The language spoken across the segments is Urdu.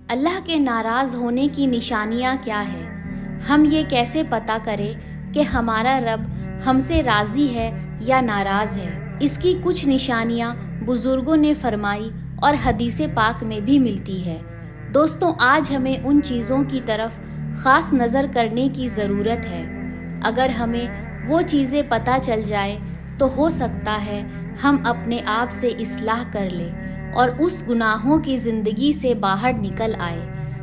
اللہ کے ناراض ہونے کی نشانیاں کیا ہے؟ ہم یہ کیسے پتہ کریں کہ ہمارا رب ہم سے راضی ہے یا ناراض ہے؟ اس کی کچھ نشانیاں بزرگوں نے فرمائی اور حدیث پاک میں بھی ملتی ہے۔ دوستوں، آج ہمیں ان چیزوں کی طرف خاص نظر کرنے کی ضرورت ہے۔ اگر ہمیں وہ چیزیں پتہ چل جائے تو ہو سکتا ہے ہم اپنے آپ سے اصلاح کر لیں اور اس گناہوں کی زندگی سے باہر نکل آئے،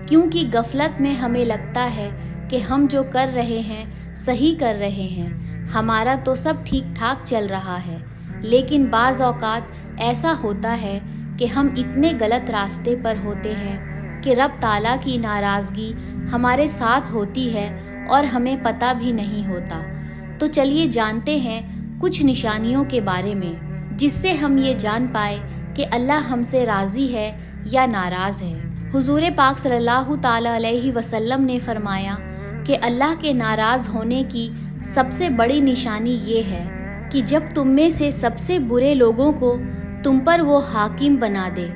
کیونکہ غفلت میں ہمیں لگتا ہے کہ ہم جو کر رہے ہیں صحیح کر رہے ہیں، ہمارا تو سب ٹھیک ٹھاک چل رہا ہے۔ لیکن بعض اوقات ایسا ہوتا ہے کہ ہم اتنے غلط راستے پر ہوتے ہیں کہ رب تعالیٰ کی ناراضگی ہمارے ساتھ ہوتی ہے اور ہمیں پتہ بھی نہیں ہوتا۔ تو چلیے جانتے ہیں کچھ نشانیوں کے بارے میں، جس سے ہم یہ جان پائے کہ اللہ ہم سے راضی ہے یا ناراض ہے۔ حضور پاک صلی اللہ تعالیٰ علیہ وسلم نے فرمایا کہ اللہ کے ناراض ہونے کی سب سے بڑی نشانی یہ ہے کہ جب تم میں سے سب سے برے لوگوں کو تم پر وہ حاکم بنا دے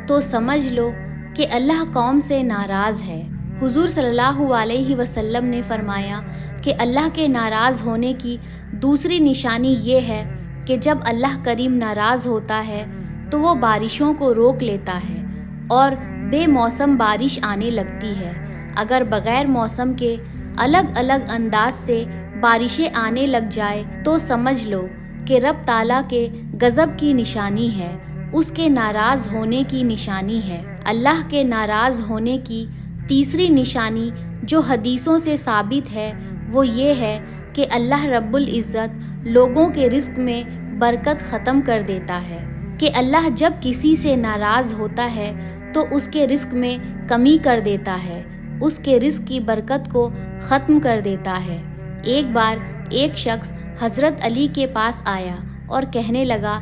تو سمجھ لو کہ اللہ قوم سے ناراض ہے۔ حضور صلی اللہ علیہ وسلم نے فرمایا کہ اللہ کے ناراض ہونے کی دوسری نشانی یہ ہے کہ جب اللہ کریم ناراض ہوتا ہے تو وہ بارشوں کو روک لیتا ہے اور بے موسم بارش آنے لگتی ہے۔ اگر بغیر موسم کے الگ الگ انداز سے بارشیں آنے لگ جائے تو سمجھ لو کہ رب تعالیٰ کے غضب کی نشانی ہے، اس کے ناراض ہونے کی نشانی ہے۔ اللہ کے ناراض ہونے کی تیسری نشانی جو حدیثوں سے ثابت ہے وہ یہ ہے کہ اللہ رب العزت لوگوں کے رزق میں برکت ختم کر دیتا ہے، کہ اللہ جب کسی سے ناراض ہوتا ہے تو اس کے رزق میں کمی کر دیتا ہے، اس کے رزق کی برکت کو ختم کر دیتا ہے۔ ایک بار ایک شخص حضرت علی کے پاس آیا اور کہنے لگا،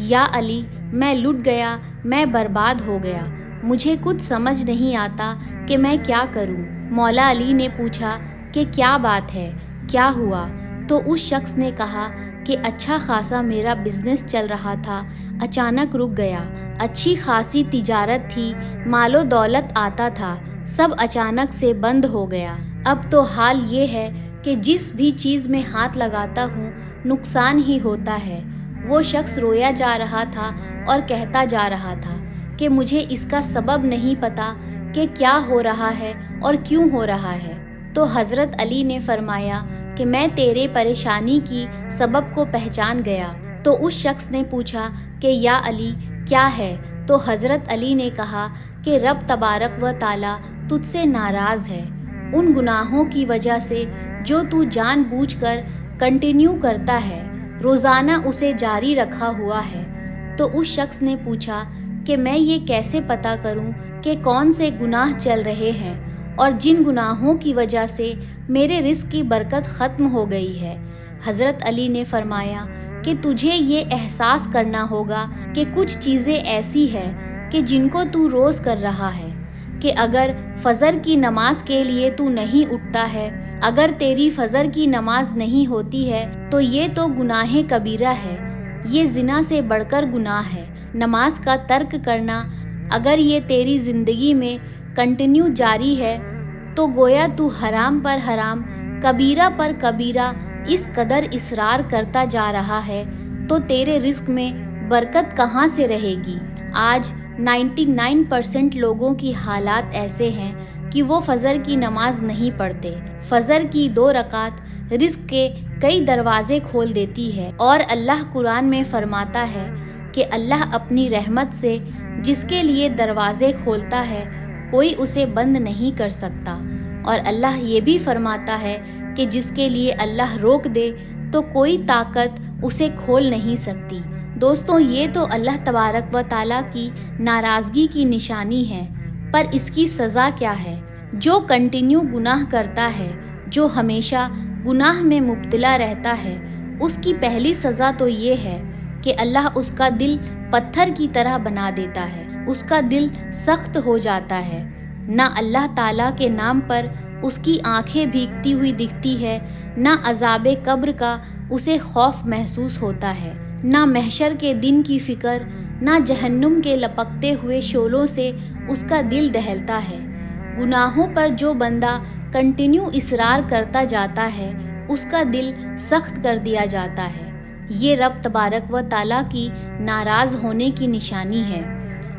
یا علی، میں لٹ گیا، میں برباد ہو گیا، مجھے کچھ سمجھ نہیں آتا کہ میں کیا کروں۔ مولا علی نے پوچھا کہ کیا بات ہے، کیا ہوا؟ تو اس شخص نے کہا کہ اچھا خاصا میرا بزنس چل رہا تھا، اچانک رک گیا، اچھی خاصی تجارت تھی، مال و دولت آتا تھا، سب اچانک سے بند ہو گیا۔ اب تو حال یہ ہے کہ جس بھی چیز میں ہاتھ لگاتا ہوں نقصان ہی ہوتا ہے۔ وہ شخص رویا جا رہا تھا اور کہتا جا رہا تھا کہ مجھے اس کا سبب نہیں پتا کہ کیا ہو رہا ہے اور کیوں ہو رہا ہے۔ تو حضرت علی نے فرمایا کہ میں تیرے پریشانی کی سبب کو پہچان گیا۔ تو اس شخص نے پوچھا کہ یا علی، کیا ہے؟ تو حضرت علی نے کہا کہ رب تبارک و تعالیٰ تجھ سے ناراض ہے، ان گناہوں کی وجہ سے جو تو جان بوجھ کر کنٹینیو کرتا ہے، روزانہ اسے جاری رکھا ہوا ہے۔ تو اس شخص نے پوچھا کہ میں یہ کیسے پتہ کروں کہ کون سے گناہ چل رہے ہیں اور جن گناہوں کی وجہ سے میرے رزق کی برکت ختم ہو گئی ہے؟ حضرت علی نے فرمایا کہ تجھے یہ احساس کرنا ہوگا کہ کچھ چیزیں ایسی ہیں کہ جن کو تو روز کر رہا ہے، کہ اگر فجر کی نماز کے لیے تو نہیں اٹھتا ہے، اگر تیری فجر کی نماز نہیں ہوتی ہے تو یہ تو گناہ کبیرہ ہے، یہ زنا سے بڑھ کر گناہ ہے۔ نماز کا ترک کرنا اگر یہ تیری زندگی میں کنٹینیو جاری ہے تو گویا تو حرام پر حرام، کبیرہ پر کبیرہ اس قدر اصرار کرتا جا رہا ہے، تو تیرے رزق میں برکت کہاں سے رہے گی؟ آج 99% لوگوں کی حالات ایسے ہیں کہ وہ فجر کی نماز نہیں پڑھتے۔ فجر کی 2 رکعت رزق کے کئی دروازے کھول دیتی ہے، اور اللہ قرآن میں فرماتا ہے کہ اللہ اپنی رحمت سے جس کے لیے دروازے کھولتا ہے کوئی اسے بند نہیں کر سکتا، اور اللہ یہ بھی فرماتا ہے کہ جس کے لیے اللہ روک دے تو کوئی طاقت اسے کھول نہیں سکتی۔ دوستوں، یہ تو اللہ تبارک و تعالیٰ کی ناراضگی کی نشانی ہے، پر اس کی سزا کیا ہے؟ جو کنٹینیو گناہ کرتا ہے، جو ہمیشہ گناہ میں مبتلا رہتا ہے، اس کی پہلی سزا تو یہ ہے کہ اللہ اس کا دل پتھر کی طرح بنا دیتا ہے، اس کا دل سخت ہو جاتا ہے، نہ اللہ تعالیٰ کے نام پر اس کی آنکھیں بھیگتی ہوئی دکھتی ہے، نہ عذاب قبر کا اسے خوف محسوس ہوتا ہے، نہ محشر کے دن کی فکر، نہ جہنم کے لپکتے ہوئے شعلوں سے اس کا دل دہلتا ہے۔ گناہوں پر جو بندہ کنٹینیو اصرار کرتا جاتا ہے اس کا دل سخت کر دیا جاتا ہے۔ یہ رب تبارک و تعالیٰ کی ناراض ہونے کی نشانی ہے۔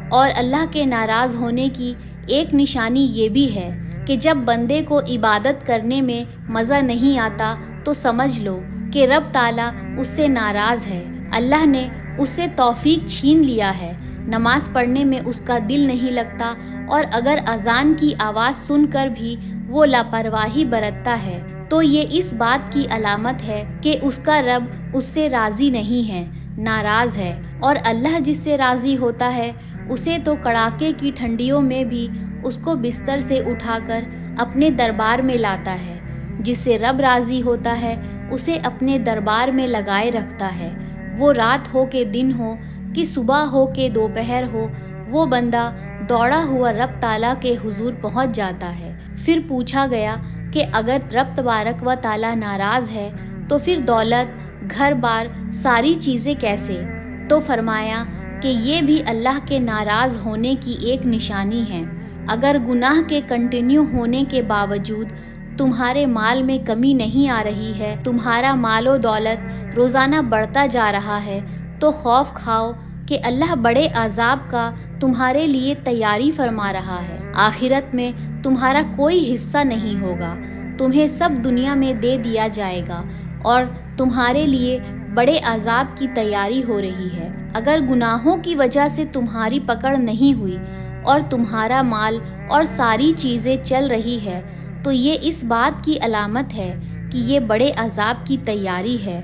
اور اللہ کے ناراض ہونے کی ایک نشانی یہ بھی ہے کہ جب بندے کو عبادت کرنے میں مزہ نہیں آتا تو سمجھ لو کہ رب تعالیٰ اس سے ناراض ہے، اللہ نے اس سے توفیق چھین لیا ہے، نماز پڑھنے میں اس کا دل نہیں لگتا، اور اگر اذان کی آواز سن کر بھی وہ لاپرواہی برتتا ہے تو یہ اس بات کی علامت ہے کہ اس کا رب اس سے راضی نہیں ہے، ناراض ہے۔ اور اللہ جس سے راضی ہوتا ہے اسے تو کڑاکے کی ٹھنڈیوں میں بھی اس کو بستر سے اٹھا کر اپنے دربار میں لاتا ہے۔ جس سے رب راضی ہوتا ہے اسے اپنے دربار میں لگائے رکھتا ہے۔ وہ رات ہو کہ دن ہو، کہ صبح ہو کہ دوپہر ہو، وہ بندہ دوڑا ہوا رب تعالیٰ کے حضور پہنچ جاتا ہے۔ پھر پوچھا گیا کہ اگر رب تبارک و تعالیٰ ناراض ہے تو پھر دولت، گھر بار، ساری چیزیں کیسے؟ تو فرمایا کہ یہ بھی اللہ کے ناراض ہونے کی ایک نشانی ہے۔ اگر گناہ کے کنٹینیو ہونے کے باوجود تمہارے مال میں کمی نہیں آ رہی ہے، تمہارا مال و دولت روزانہ بڑھتا جا رہا ہے، تو خوف کھاؤ کہ اللہ بڑے عذاب کا تمہارے لیے تیاری فرما رہا ہے۔ آخرت میں تمہارا کوئی حصہ نہیں ہوگا، تمہیں سب دنیا میں دے دیا جائے گا اور تمہارے لیے بڑے عذاب کی تیاری ہو رہی ہے۔ اگر گناہوں کی وجہ سے تمہاری پکڑ نہیں ہوئی اور تمہارا مال اور ساری چیزیں چل رہی ہے تو یہ اس بات کی علامت ہے کہ یہ بڑے عذاب کی تیاری ہے۔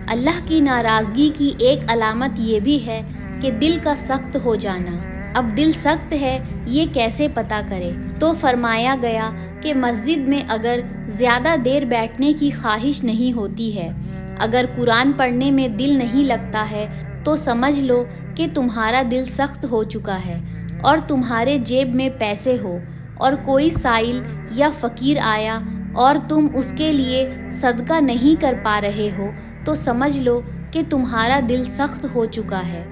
اللہ کی ناراضگی کی ایک علامت یہ بھی ہے کہ دل کا سخت ہو جانا۔ اب دل سخت ہے یہ کیسے پتہ کرے؟ تو فرمایا گیا کہ مسجد میں اگر زیادہ دیر بیٹھنے کی خواہش نہیں ہوتی ہے، اگر قرآن پڑھنے میں دل نہیں لگتا ہے تو سمجھ لو کہ تمہارا دل سخت ہو چکا ہے، اور تمہارے جیب میں پیسے ہو اور کوئی سائل یا فقیر آیا اور تم اس کے لیے صدقہ نہیں کر پا رہے ہو تو سمجھ لو کہ تمہارا دل سخت ہو چکا ہے۔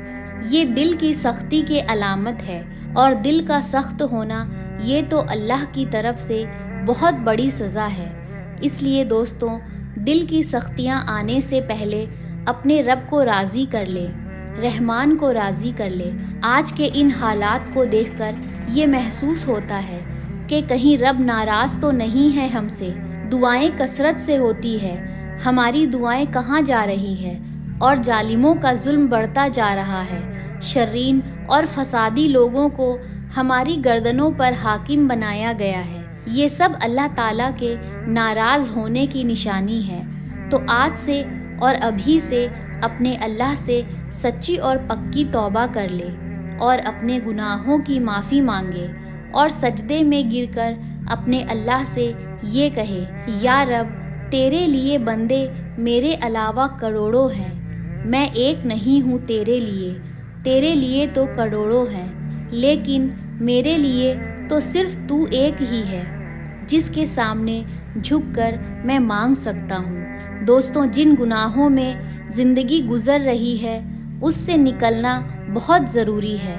یہ دل کی سختی کی علامت ہے، اور دل کا سخت ہونا یہ تو اللہ کی طرف سے بہت بڑی سزا ہے۔ اس لیے دوستوں، دل کی سختیاں آنے سے پہلے اپنے رب کو راضی کر لے، رحمان کو راضی کر لے۔ آج کے ان حالات کو دیکھ کر یہ محسوس ہوتا ہے کہ کہیں رب ناراض تو نہیں ہے ہم سے۔ دعائیں کثرت سے ہوتی ہے، ہماری دعائیں کہاں جا رہی ہے؟ اور ظالموں کا ظلم بڑھتا جا رہا ہے۔ شرین اور فسادی لوگوں کو ہماری گردنوں پر حاکم بنایا گیا ہے۔ یہ سب اللہ تعالیٰ کے ناراض ہونے کی نشانی ہے۔ تو آج سے اور ابھی سے اپنے اللہ سے سچی اور پکی توبہ کر لے اور اپنے گناہوں کی معافی مانگے، اور سجدے میں گر کر اپنے اللہ سے یہ کہے، یا رب تیرے لیے بندے میرے علاوہ کروڑوں ہیں، میں ایک نہیں ہوں تیرے لیے تو کروڑوں ہیں، لیکن میرے لیے تو صرف تو ایک ہی ہے جس کے سامنے جھک کر میں مانگ سکتا ہوں۔ دوستوں، جن گناہوں میں زندگی گزر رہی ہے اس سے نکلنا بہت ضروری ہے۔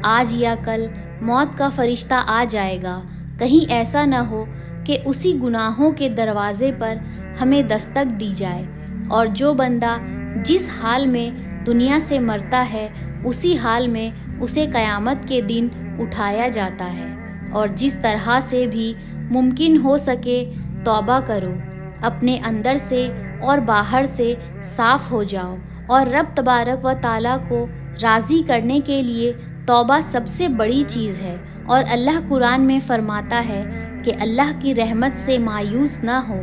آج یا کل موت کا فرشتہ آ جائے گا، کہیں ایسا نہ ہو کہ اسی گناہوں کے دروازے پر ہمیں دستک دی جائے، اور جو بندہ جس حال میں دنیا سے مرتا ہے اسی حال میں اسے قیامت کے دن اٹھایا جاتا ہے۔ اور جس طرح سے بھی ممکن ہو سکے توبہ کرو، اپنے اندر سے اور باہر سے صاف ہو جاؤ، اور رب تبارک و تعالیٰ کو راضی کرنے کے لیے توبہ سب سے بڑی چیز ہے۔ اور اللہ قرآن میں فرماتا ہے کہ اللہ کی رحمت سے مایوس نہ ہو،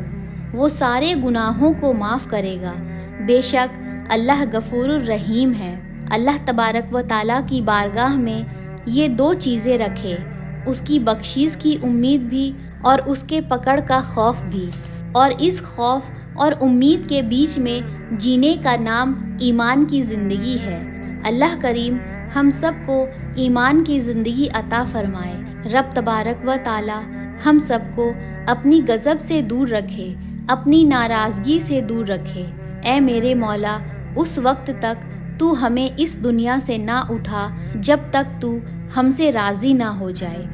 وہ سارے گناہوں کو معاف کرے گا، بے شک اللہ غفور الرحیم ہے۔ اللہ تبارک و تعالیٰ کی بارگاہ میں یہ دو چیزیں رکھے، اس کی بخشش کی امید بھی اور اس کے پکڑ کا خوف بھی، اور اس خوف اور امید کے بیچ میں جینے کا نام ایمان کی زندگی ہے۔ اللہ کریم ہم سب کو ایمان کی زندگی عطا فرمائے۔ رب تبارک و تعالیٰ ہم سب کو اپنی غضب سے دور رکھے، اپنی ناراضگی سے دور رکھے۔ اے میرے مولا، اس وقت تک تو ہمیں اس دنیا سے نہ اٹھا جب تک تو ہم سے راضی نہ ہو جائے۔